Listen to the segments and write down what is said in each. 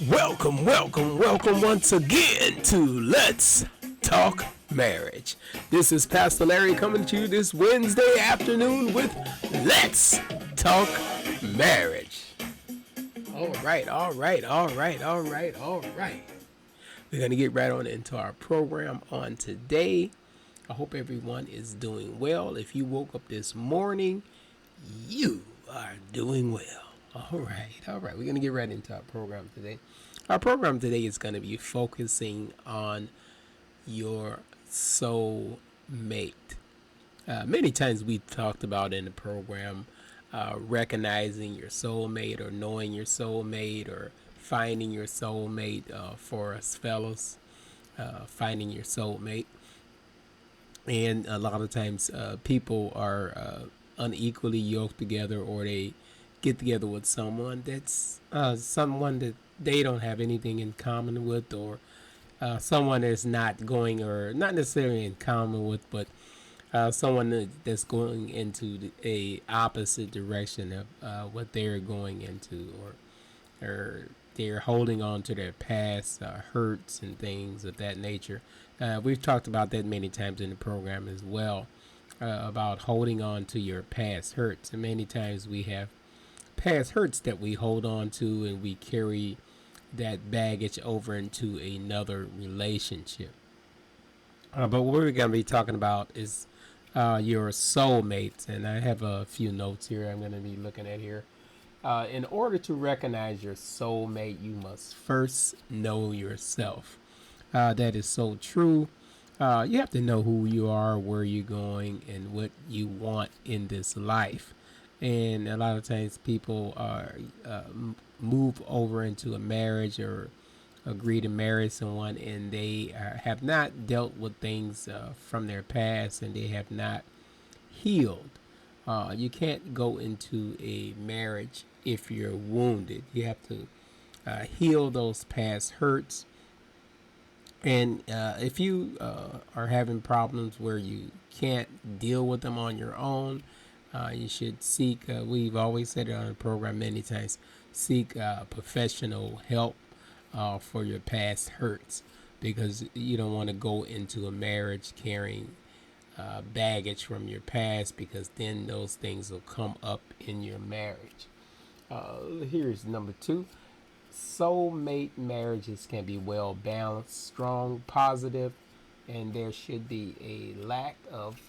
Welcome once again to Let's Talk Marriage. This is Pastor Larry coming to you this Wednesday afternoon with Let's Talk Marriage. All right. We're going to get right on into our program on today. I hope everyone is doing well. If you woke up this morning, you are doing well. All right. We're going to get right into our program today. Our program today is going to be focusing on your soul mate. Many times we've talked about in the program recognizing your soulmate or knowing your soulmate or finding your soulmate for us fellows, finding your soulmate. And a lot of times people are unequally yoked together, or they get together with someone that's someone that they don't have anything in common with, or someone that's not going, or not necessarily in common with, but someone that's going into a opposite direction of what they're going into, or they're holding on to their past hurts and things of that nature. We've talked about that many times in the program as well, about holding on to your past hurts. And many times we have past hurts that we hold on to, and we carry that baggage over into another relationship. But what we're going to be talking about is your soulmates. And I have a few notes here I'm going to be looking at here. In order to recognize your soulmate, you must first know yourself. That is so true. You have to know who you are, where you're going, and what you want in this life. And a lot of times people are move over into a marriage or agree to marry someone, and they have not dealt with things from their past, and they have not healed. You can't go into a marriage if you're wounded. You have to heal those past hurts. And if you are having problems where you can't deal with them on your own, you should seek, we've always said it on the program many times, seek professional help for your past hurts, because you don't want to go into a marriage carrying baggage from your past, because then those things will come up in your marriage. Here's number 2. Soulmate marriages can be well balanced, strong, positive, and there should be a lack of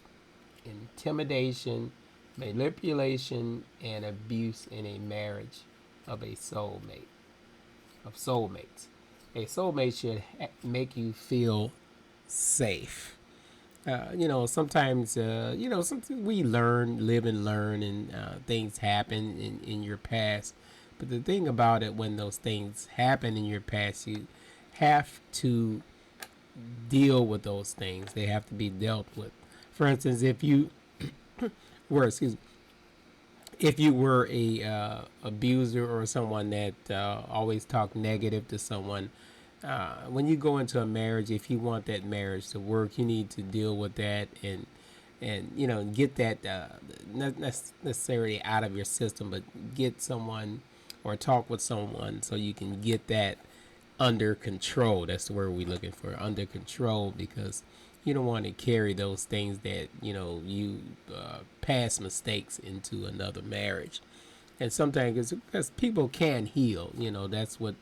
intimidation, manipulation, and abuse in a marriage of a soulmate, of soulmates. A soulmate should make you feel safe. Sometimes we live and learn, and things happen in your past. But the thing about it, when those things happen in your past, you have to deal with those things. They have to be dealt with. For instance, if you if you were a abuser, or someone that always talked negative to someone, when you go into a marriage, if you want that marriage to work, you need to deal with that, and get that not necessarily out of your system, but get someone or talk with someone so you can get that under control. That's the word we're looking for, under control, because you don't want to carry those things that you past mistakes into another marriage. And sometimes, because people can heal, that's what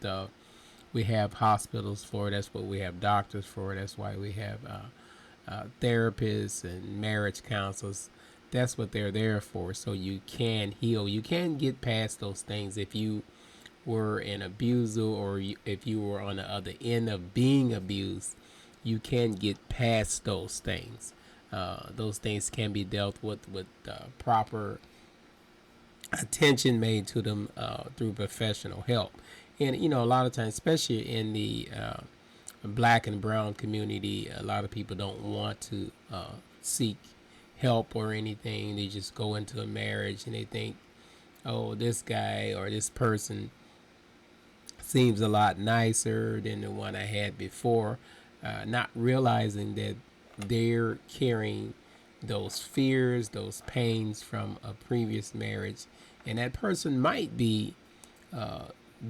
we have hospitals for. That's what we have doctors for. That's why we have therapists and marriage counselors. That's what they're there for, so you can heal. You can get past those things. If you were an abuser, or if you were on the other end of being abused, you can get past those things. Those things can be dealt with proper attention made to them through professional help. And a lot of times, especially in the black and brown community, a lot of people don't want to seek help or anything. They just go into a marriage and they think, oh, this guy or this person seems a lot nicer than the one I had before, not realizing that they're carrying those fears, those pains from a previous marriage, and that person might be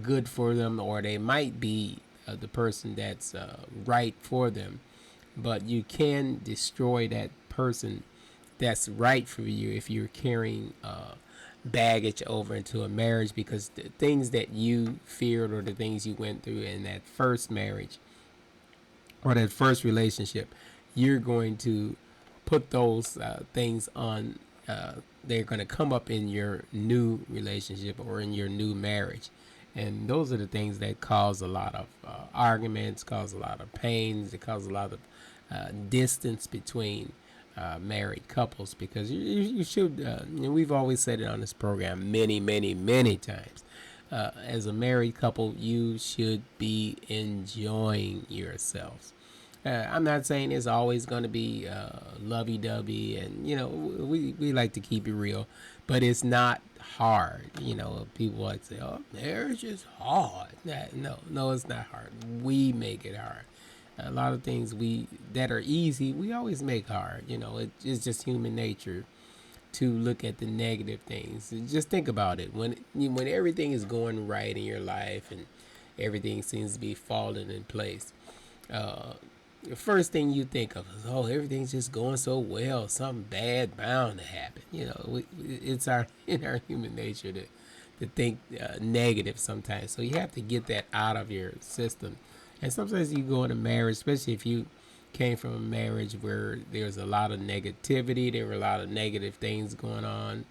good for them, or they might be the person that's right for them. But you can destroy that person that's right for you if you're carrying baggage over into a marriage, because the things that you feared or the things you went through in that first marriage or that first relationship, you're going to put those things on. They're going to come up in your new relationship or in your new marriage, and those are the things that cause a lot of arguments, cause a lot of pains, it cause a lot of distance between married couples, because you should. And we've always said it on this program many times. As a married couple, you should be enjoying yourselves. I'm not saying it's always going to be lovey-dovey, and we like to keep it real, but it's not hard. People like to say, "Oh, marriage is hard." No, it's not hard. We make it hard. A lot of things we that are easy, we always make hard. It's just human nature to look at the negative things. Just think about it. When everything is going right in your life and everything seems to be falling in place, uh, the first thing you think of is, oh, everything's just going so well. Something bad bound to happen. It's in our human nature to think negative sometimes. So you have to get that out of your system. And sometimes you go into marriage, especially if you came from a marriage where there's a lot of negativity, there were a lot of negative things going on.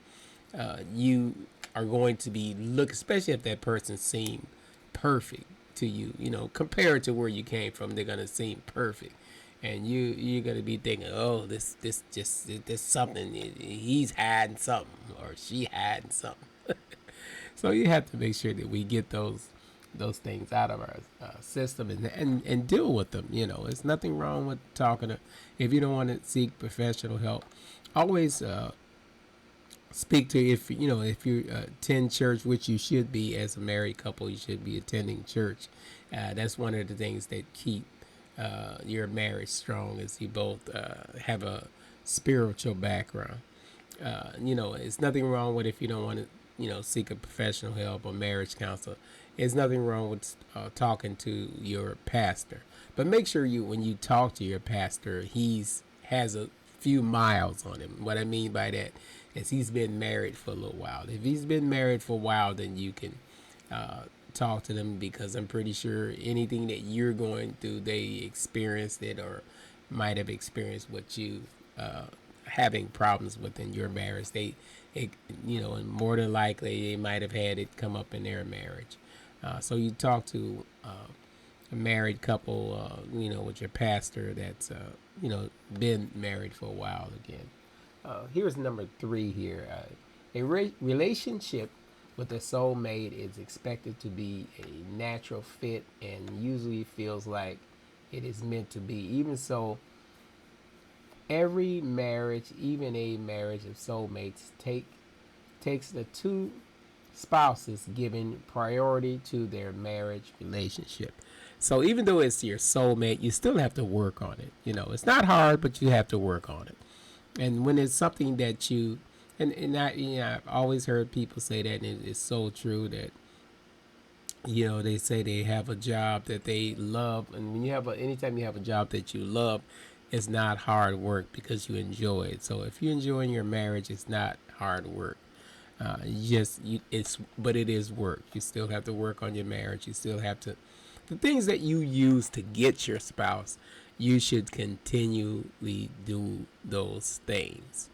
You are going to be especially if that person seemed perfect to you, compared to where you came from, they're gonna seem perfect, and you're gonna be thinking, oh, this something, he's hiding something or she hiding something. So you have to make sure that we get those things out of our system, and deal with them. There's nothing wrong with talking to. If you don't want to seek professional help, always speak to, if you attend church, which you should be as a married couple, you should be attending church. That's one of the things that keep your marriage strong, is you both have a spiritual background. It's nothing wrong with, if you don't want to seek a professional help or marriage counselor. There's nothing wrong with talking to your pastor, but make sure when you talk to your pastor, has a few miles on him. What I mean by that is he's been married for a little while. If he's been married for a while, then you can talk to them, because I'm pretty sure anything that you're going through, they experienced it or might have experienced what you having problems with in your marriage. And more than likely they might have had it come up in their marriage. So you talk to a married couple, with your pastor that's been married for a while again. Here's number 3 here. A relationship with a soulmate is expected to be a natural fit and usually feels like it is meant to be. Even so, every marriage, even a marriage of soulmates, takes the two spouses giving priority to their marriage relationship. So even though it's your soulmate, you still have to work on it. It's not hard, but you have to work on it. And when it's something that I've always heard people say that, and it's so true, that they say they have a job that they love, and when anytime you have a job that you love, it's not hard work because you enjoy it. So if you're enjoying your marriage, it's not hard work. But it is work. You still have to work on your marriage. You still have to, the things that you use to get your spouse, you should continually do those things.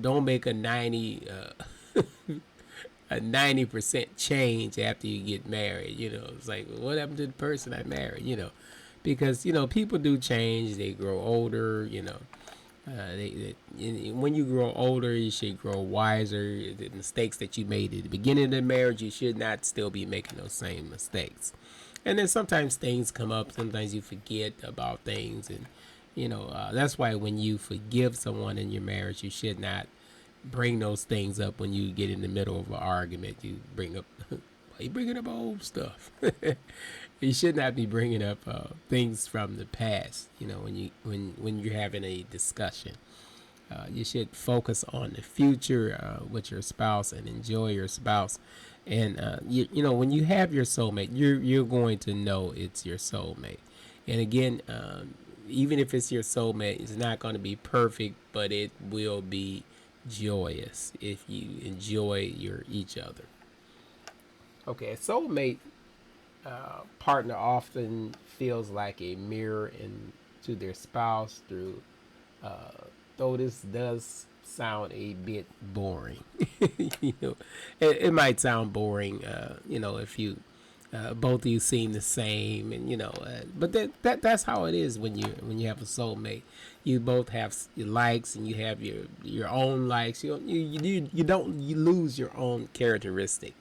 Don't make a 90% change after you get married. It's like, what happened to the person I married? Because people do change. They grow older. When you grow older, you should grow wiser. The mistakes that you made at the beginning of the marriage, you should not still be making those same mistakes. And then sometimes things come up. Sometimes you forget about things, and that's why when you forgive someone in your marriage, you should not bring those things up when you get in the middle of an argument. You bring up, why you bringing up old stuff? You should not be bringing up things from the past. When you're having a discussion, you should focus on the future with your spouse and enjoy your spouse. And you know, when you have your soulmate, you're going to know it's your soulmate. And again, even if it's your soulmate, it's not going to be perfect, but it will be joyous if you enjoy your each other. Okay, a soulmate partner often feels like a mirror to their spouse through, uh, though this does sound a bit boring. You know, it might sound boring, you know, if you both of you seem the same, and you know, but that's how it is when you have a soulmate. You both have your likes, and you have your own likes. You lose your own characteristic.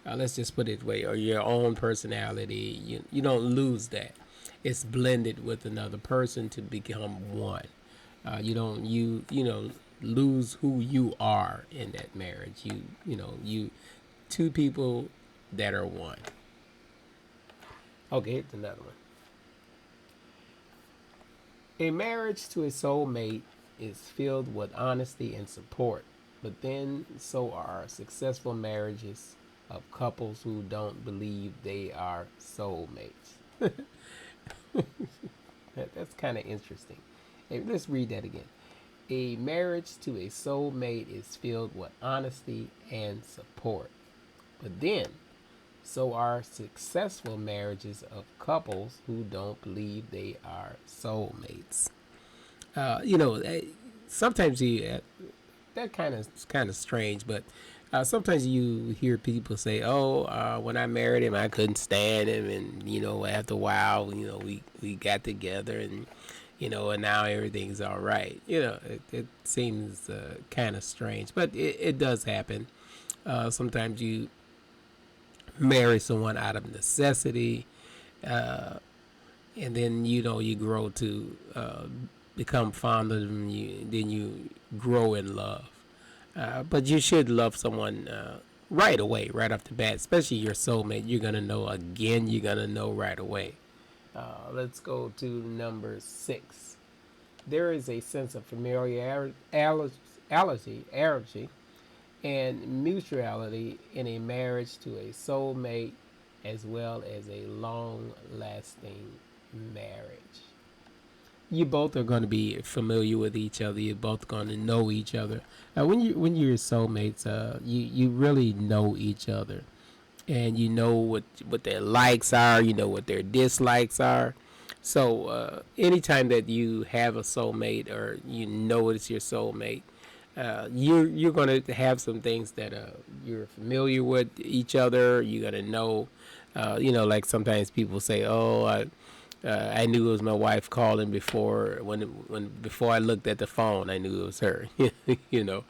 Let's just put it way, or your own personality. You don't lose that. It's blended with another person to become one. You don't you know lose who you are in that marriage. You know you two people that are one. Okay, here's another one. A marriage to a soulmate is filled with honesty and support, but then so are successful marriages of couples who don't believe they are soulmates. That's kind of interesting. Hey, let's read that again. A marriage to a soulmate is filled with honesty and support, but then so are successful marriages of couples who don't believe they are soulmates. You know, sometimes that kind of strange, but sometimes you hear people say, "Oh, when I married him, I couldn't stand him," and you know, after a while, you know, we got together, and you know, and now everything's all right. You know, it seems kind of strange, but it does happen. Sometimes you marry someone out of necessity, uh, and then you know you grow to become fond of them. Then you grow in love. But you should love someone right away, right off the bat, especially your soulmate. You're gonna know again. You're gonna know right away. Let's go to number 6. There is a sense of familiarity, allergy, and mutuality in a marriage to a soulmate, as well as a long-lasting marriage. You both are going to be familiar with each other. You're both going to know each other. When you're soulmates, you really know each other, and you know what their likes are. You know what their dislikes are. So anytime that you have a soulmate, or you know it's your soulmate, you're going to have some things that you're familiar with each other. You're going to know. You know, like sometimes people say, "Oh, I knew it was my wife calling before before I looked at the phone. I knew it was her." You know,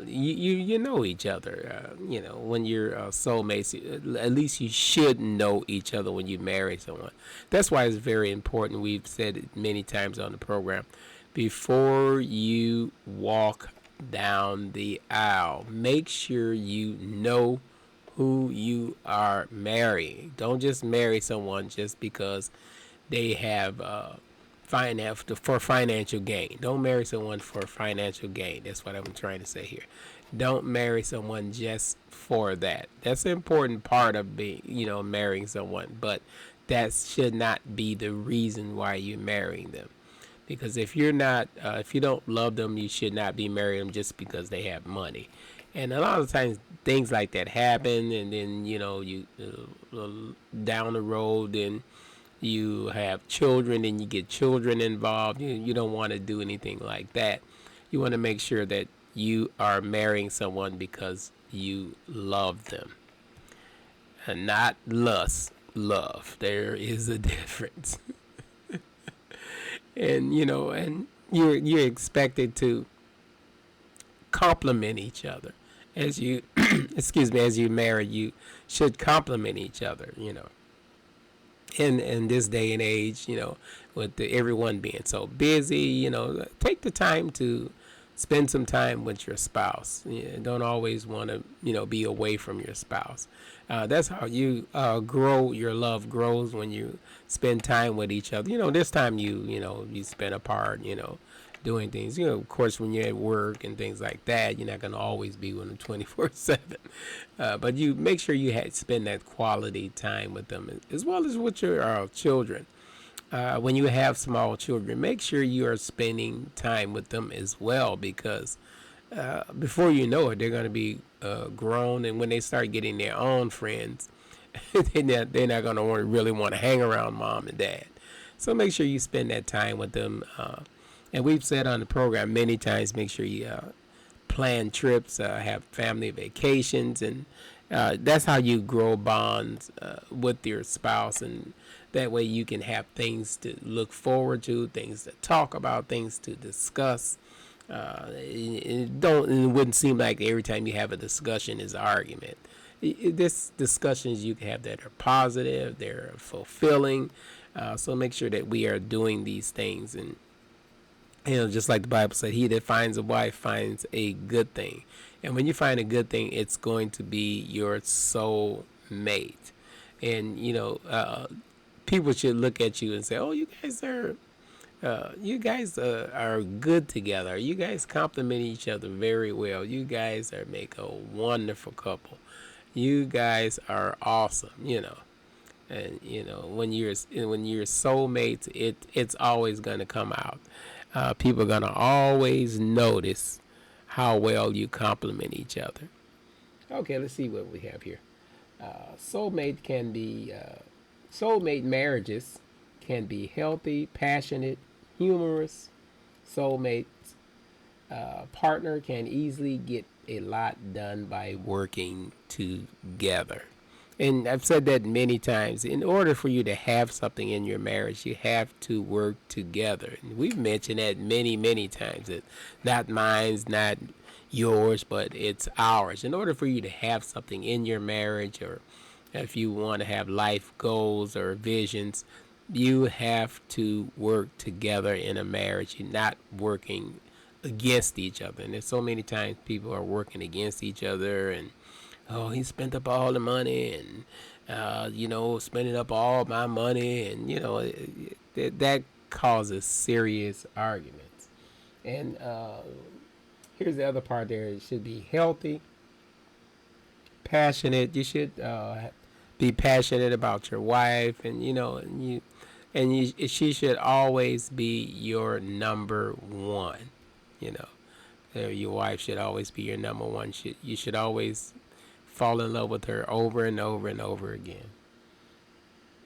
you know each other. You know, when you're soulmates, at least you should know each other when you marry someone. That's why it's very important. We've said it many times on the program. Before you walk down the aisle, make sure you know who you are marrying. Don't just marry someone just because they have finance for financial gain. Don't marry someone for financial gain. That's what I'm trying to say here. Don't marry someone just for that. That's an important part of being, you know, marrying someone, but that should not be the reason why you're marrying them. Because if you don't love them, you should not be marrying them just because they have money. And a lot of times things like that happen, and then you know you down the road, and you have children, and you get children involved. You don't want to do anything like that. You want to make sure that you are marrying someone because you love them, and not lust. Love. There is a difference. And you know, and you're expected to complement each other as you excuse me, as you marry. You should complement each other, you know, in this day and age, you know, with everyone being so busy. You know, take the time to spend some time with your spouse. You don't always want to, you know, be away from your spouse. That's how you grow. Your love grows when you spend time with each other. You know, this time you know you spend apart. You know, doing things. You know, of course, when you're at work and things like that, you're not going to always be with them 24/7. But you make sure you spend that quality time with them, as well as with your children. When you have small children, make sure you are spending time with them as well, because before you know it, they're going to be grown, and when they start getting their own friends, they're not going to really want to hang around mom and dad. So make sure you spend that time with them. And we've said on the program many times, make sure you plan trips, have family vacations, and that's how you grow bonds with your spouse. And that way you can have things to look forward to, things to talk about, things to discuss. It wouldn't seem like every time you have a discussion is an argument. This discussions you can have that are positive, they're fulfilling. So make sure that we are doing these things, and just like the Bible said, he that finds a wife finds a good thing. And when you find a good thing, it's going to be your soul mate. And people should look at you and say, "Oh, you guys are good together. You guys complement each other very well. You guys make a wonderful couple. You guys are awesome." And when you're soulmates, it's always gonna come out. People are gonna always notice how well you complement each other. Okay, let's see what we have here. Soulmate can be soulmate marriages can be healthy, passionate, humorous. Soulmate partner can easily get a lot done by working together. And I've said that many times. In order for you to have something in your marriage, you have to work together. And we've mentioned that many, many times. That not mine's, not yours, but it's ours. In order for you to have something in your marriage, or if you want to have life goals or visions, you have to work together in a marriage. You're not working against each other. And there's so many times people are working against each other, and oh, he spent up all the money, and spending up all my money, and that causes serious arguments. And here's the other part there: it should be healthy, passionate. You should be passionate about your wife, and she should always be your number one. Your wife should always be your number one. You should always fall in love with her over and over and over again.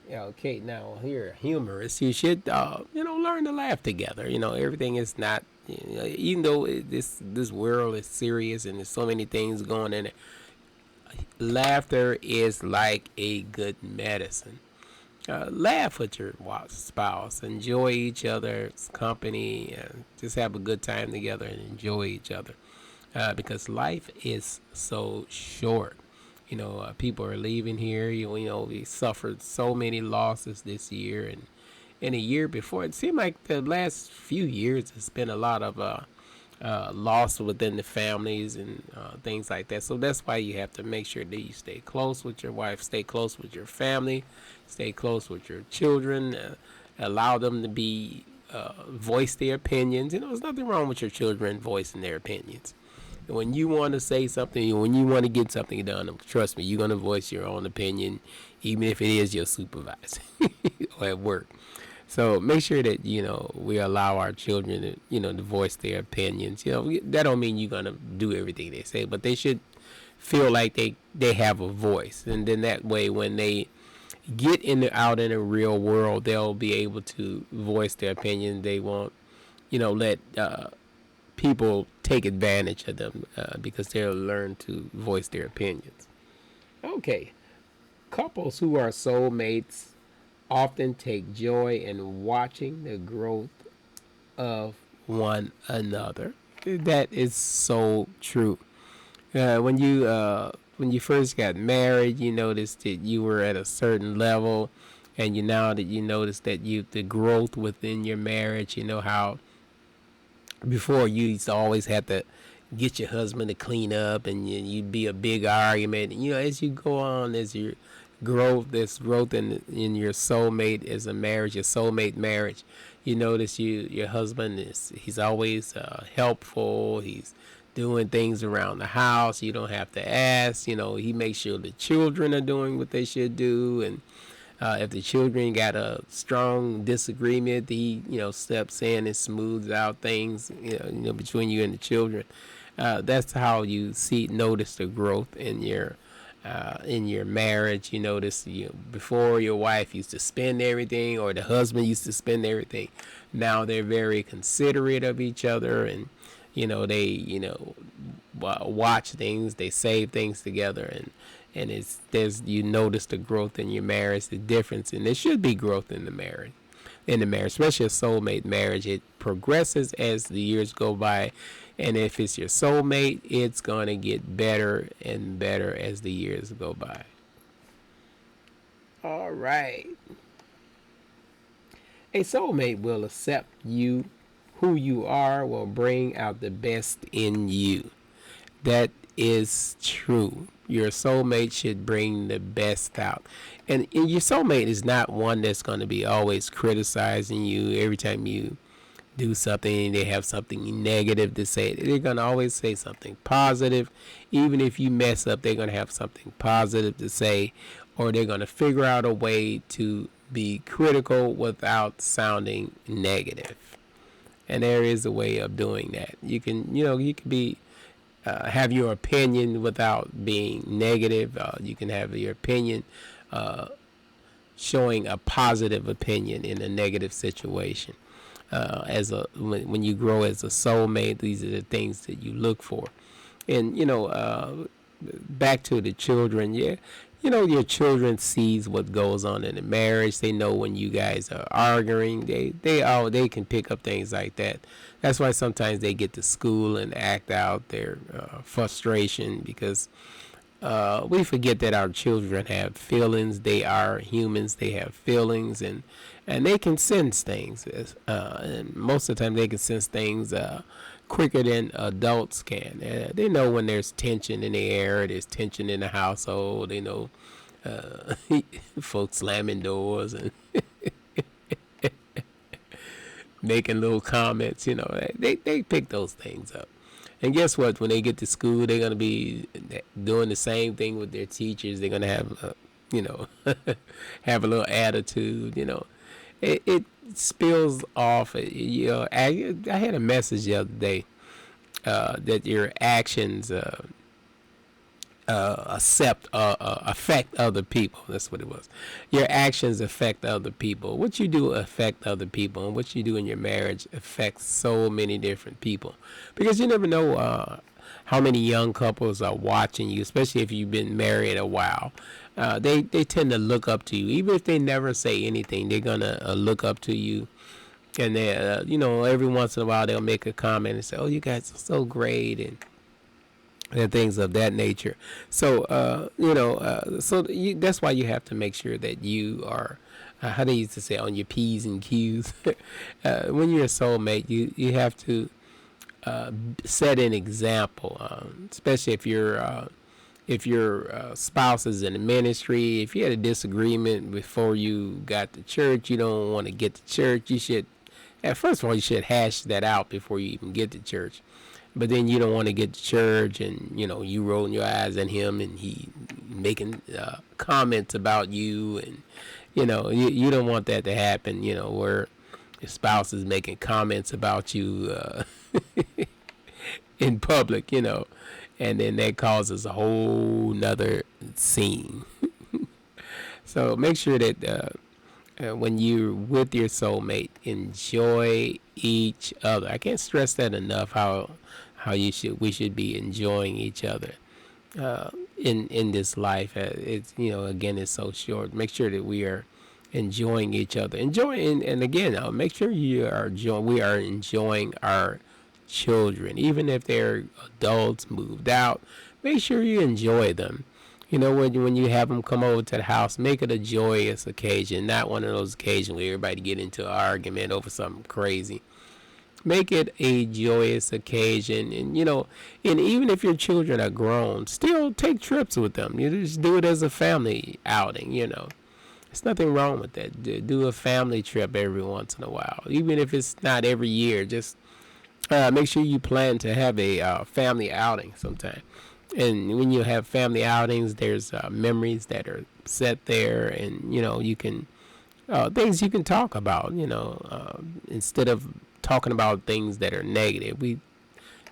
Yeah, okay, now here, humorous. You should, learn to laugh together. Everything is not, even though this world is serious and there's so many things going in it, laughter is like a good medicine. Laugh with your spouse, enjoy each other's company, just have a good time together and enjoy each other. Because life is so short. People are leaving here. We suffered so many losses this year, and in a year before, it seemed like the last few years has been a lot of loss within the families and things like that. So that's why you have to make sure that you stay close with your wife, stay close with your family, stay close with your children, allow them to voice their opinions. There's nothing wrong with your children voicing their opinions. When you want to say something, when you want to get something done, trust me, you're going to voice your own opinion, even if it is your supervisor or at work. So make sure that, we allow our children to voice their opinions. That don't mean you're going to do everything they say, but they should feel like they have a voice. And then that way, when they get out in the real world, they'll be able to voice their opinion. They won't, let people take advantage of them because they'll learn to voice their opinions. Okay, couples who are soulmates often take joy in watching the growth of one another. That is so true. When you first got married, you noticed that you were at a certain level, and now that you notice that the growth within your marriage, how before you used to always have to get your husband to clean up, and you'd be a big argument. As you go on, as growth. There's growth in your soulmate as a marriage, your soulmate marriage. You notice your husband he's always helpful. He's doing things around the house. You don't have to ask. He makes sure the children are doing what they should do, and if the children got a strong disagreement, he steps in and smooths out things between you and the children. That's how you notice the growth in your marriage. You notice before your wife used to spend everything, or the husband used to spend everything. Now they're very considerate of each other, and they watch things, they save things together, and you notice the growth in your marriage, the difference, and there should be growth in the marriage. Especially a soulmate marriage, it progresses as the years go by, and if it's your soulmate, it's going to get better and better as the years go by. All right. A soulmate will accept you, who you are, will bring out the best in you. That is true. Your soulmate should bring the best out. And your soulmate is not one that's going to be always criticizing you every time you do something. They have something negative to say. They're going to always say something positive. Even if you mess up, they're going to have something positive to say, or they're going to figure out a way to be critical without sounding negative. And there is a way of doing that. You can be have your opinion without being negative. You can have your opinion showing a positive opinion in a negative situation. When you grow as a soulmate, these are the things that you look for. And back to the children, your children sees what goes on in the marriage. They know when you guys are arguing. They can pick up things like that. That's why sometimes they get to school and act out their frustration, because we forget that our children have feelings. They are humans. They have feelings, and they can sense things. And most of the time, they can sense things quicker than adults can. They know when there's tension in the air, there's tension in the household. They know folks slamming doors and making little comments. They pick those things up. And guess what? When they get to school, they're going to be doing the same thing with their teachers. They're going to have, have a little attitude. It spills off. I had a message the other day that your actions affect other people. That's what it was. Your actions affect other people. What you do affect other people, and what you do in your marriage affects so many different people. Because you never know how many young couples are watching you, especially if you've been married a while. They tend to look up to you, even if they never say anything. They're gonna look up to you, and they every once in a while they'll make a comment and say, "Oh, you guys are so great," and things of that nature. So that's why you have to make sure that you are, how they used to say, on your P's and Q's. When you're a soulmate, you have to set an example, especially if your spouse is in the ministry. If you had a disagreement before you got to church, you don't want to get to church. You should, first of all, you should hash that out before you even get to church. But then you don't want to get to church and, you rolling your eyes at him and he making comments about you. And, you don't want that to happen, where your spouse is making comments about you in public, and then that causes a whole nother scene. So make sure that when you're with your soulmate, enjoy each other. I can't stress that enough, how we should be enjoying each other in this life. It's again, it's so short. Make sure that we are enjoying each other. And again, make sure we are enjoying our children, even if they're adults moved out. Make sure you enjoy them. When you have them come over to the house, make it a joyous occasion, not one of those occasions where everybody get into an argument over something crazy. Make it a joyous occasion, and and even if your children are grown, still take trips with them. You just do it as a family outing. There's nothing wrong with that. Do a family trip every once in a while, even if it's not every year. Just make sure you plan to have a family outing sometime. And when you have family outings, there's memories that are set there, and you can things you can talk about. Instead of talking about things that are negative, we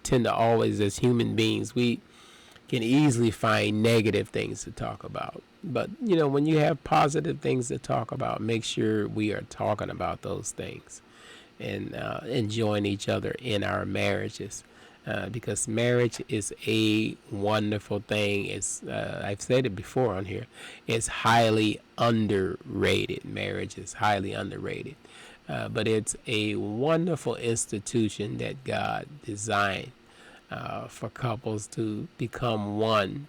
tend to always, as human beings, we can easily find negative things to talk about. But when you have positive things to talk about, make sure we are talking about those things and enjoying each other in our marriages. Because marriage is a wonderful thing. I've said it before on here. It's highly underrated. Marriage is highly underrated. But it's a wonderful institution that God designed for couples to become one.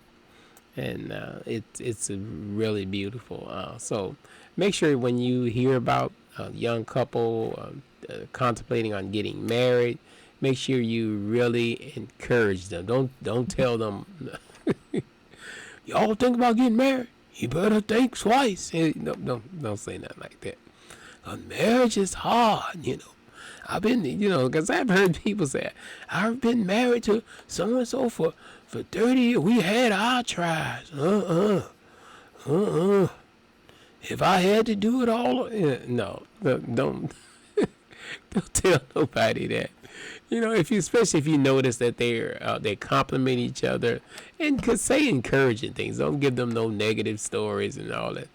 And it's really beautiful. So make sure when you hear about a young couple contemplating on getting married, make sure you really encourage them. Don't tell them, y'all think about getting married, you better think twice. Don't say nothing like that. Marriage is hard. I've been, because I've heard people say, I've been married to so and so for 30 years. We had our tries. If I had to do it all, no, don't tell nobody that. Especially if you notice that they compliment each other, and could say encouraging things. Don't give them no negative stories and all that.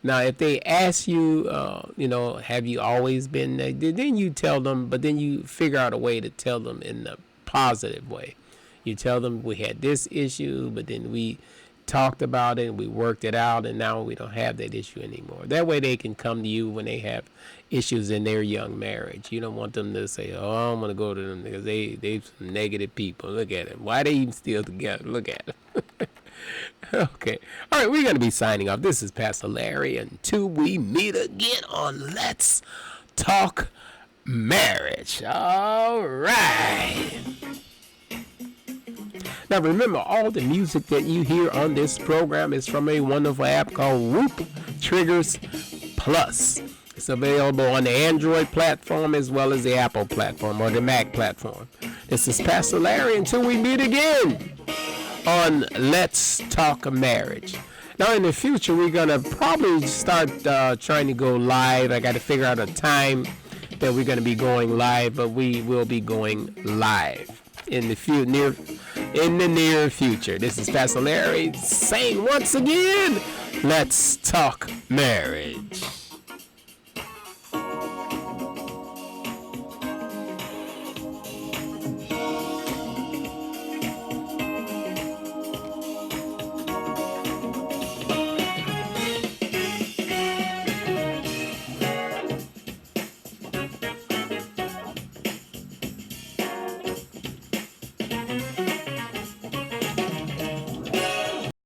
Now, if they ask you, have you always been that? Then you tell them, but then you figure out a way to tell them in a positive way. You tell them we had this issue, but then we talked about it and we worked it out, and now we don't have that issue anymore. That way they can come to you when they have issues in their young marriage. You don't want them to say, oh, I'm going to go to them because they're some negative people. Look at them. Why are they even still together? Look at them. Okay. All right, we're going to be signing off. This is Pastor Larry. Until we meet again on Let's Talk Marriage. All right. Now, remember, all the music that you hear on this program is from a wonderful app called Whoop Triggers Plus. It's available on the Android platform as well as the Apple platform or the Mac platform. This is Pastor Larry. Until we meet again on Let's Talk Marriage. Now, in the future, we're going to probably start trying to go live. I got to figure out a time that we're going to be going live, but we will be going live in the near future. This is Pastor Larry saying once again, let's talk marriage.